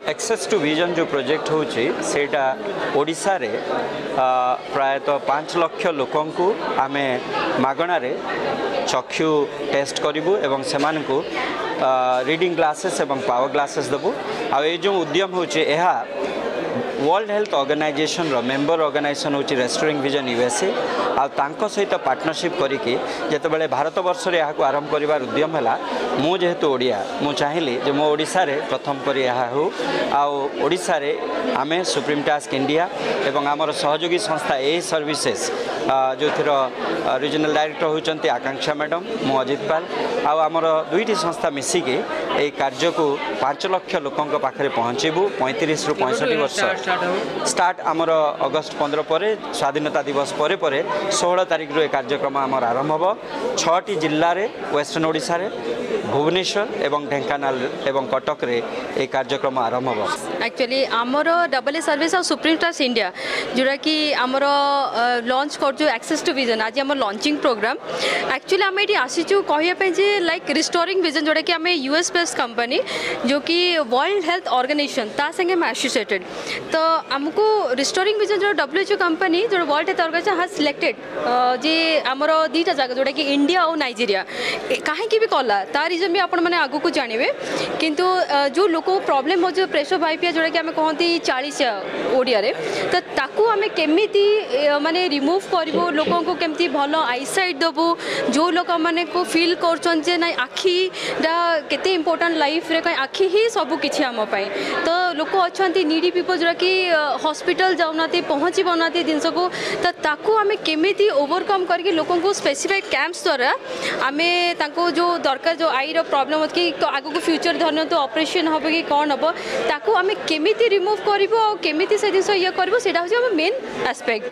Access to vision जो project होची सेटा ओडिशा रे प्रायतः 5 लाख लोकों को आमे मागणा रे चक्षु टेस्ट करिबु एवं सेमान को रीडिंग ग्लासेस एवं पावर ग्लासेस देबु आ ए जो उद्यम होची एहा वर्ल्ड हेल्थ ऑर्गेनाइजेशन रो मेंबर ऑर्गेनाइजेशन होची रेस्टोरिंग विजन यूएसए आ तांको सहित पार्टनरशिप करिके जेते बेले भारत वर्ष रे याको आरंभ करिवार उद्यम हला मु जेहेतु ओडिया मु चाहिली जे मो ओडिसा रे प्रथम करी यहा हो आ ओडिसा रे आमे सुप्रीम टास्क इंडिया एवं आमर सहयोगी संस्था ए सर्विसेस जो थीर रीजनल डायरेक्टर होचंती आकांक्षा मैडम मु अजित पाल आ आमर दुईटी संस्था मिसिके ए कार्य को 5 लाख लोकों पाखे पहुँचबू 35 रु 65 वर्ष स्टार्ट आमर अगस्त 15 पर स्वाधीनता दिवस पर 16 तारिख रु कार्यक्रम आमर आरंभ हो 6टी जिल्ला रे वेस्टर्न ओडिशा रे भुवनेश्वर एवं ढेंकानाल एवं कटक रे ए कार्यक्रम आरंभ हो एक्चुअली आमर डबल ए सर्विस और सुप्रीम टास्क इंडिया जोड़ा कि आमर लॉन्च कर जो एक्सेस टू विजन आज आम लॉन्चिंग प्रोग्राम एक्चुअली आम ये आसीचु कहवाई जे लाइक रिस्टोरिंग विजन जोड़ा कि आम यूएस बेस्ड कंपनी जो कि वर्ल्ड हेल्थ ऑर्गेनाइजेशन ता संगे एसोसिएटेड तो आमको रिस्टोरिंग विजन जो डब्ल्यूएचओ कंपनी जो वर्ल्ड हेल्थ ऑर्गेनाइजेशन हाज सिलेक्टेड जे आमर दीटा जगह जोड़ा कि इंडिया और नाइजीरिया कहीं भी कला तार रीजन भी आपण मैंने आगू को जानवे किंतु जो लोक प्रॉब्लम हो जो प्रेशर भाइपिया जोड़ा कि आम कहती 40 ओडिया रे तो ताकू आम केमी माने रिमूव करूँ लोकों को केमती भल आईसाइट देवु जो लोक मैंने को फिल कर ना आखिटा केते इम्पोर्टाट लाइफ रे कहीं आखि ही सब किसी आम तो लोक अच्छा नीडी पीपल जोड़ा कि हॉस्पिटल जाऊना पहुँची पाना जिनस को तो ताकू आम केमी ओवरकम करके लोकों को स्पेसिफाइड कैंप्स द्वारा आम जो दरकार जो आई प्रॉब्लम हो कि आगु को फ्यूचर धरन तो ऑपरेशन हम कि कौन हम ताकू आम केमी रिमूव करूँ केमी से जिन ये करूँ से मेन एस्पेक्ट।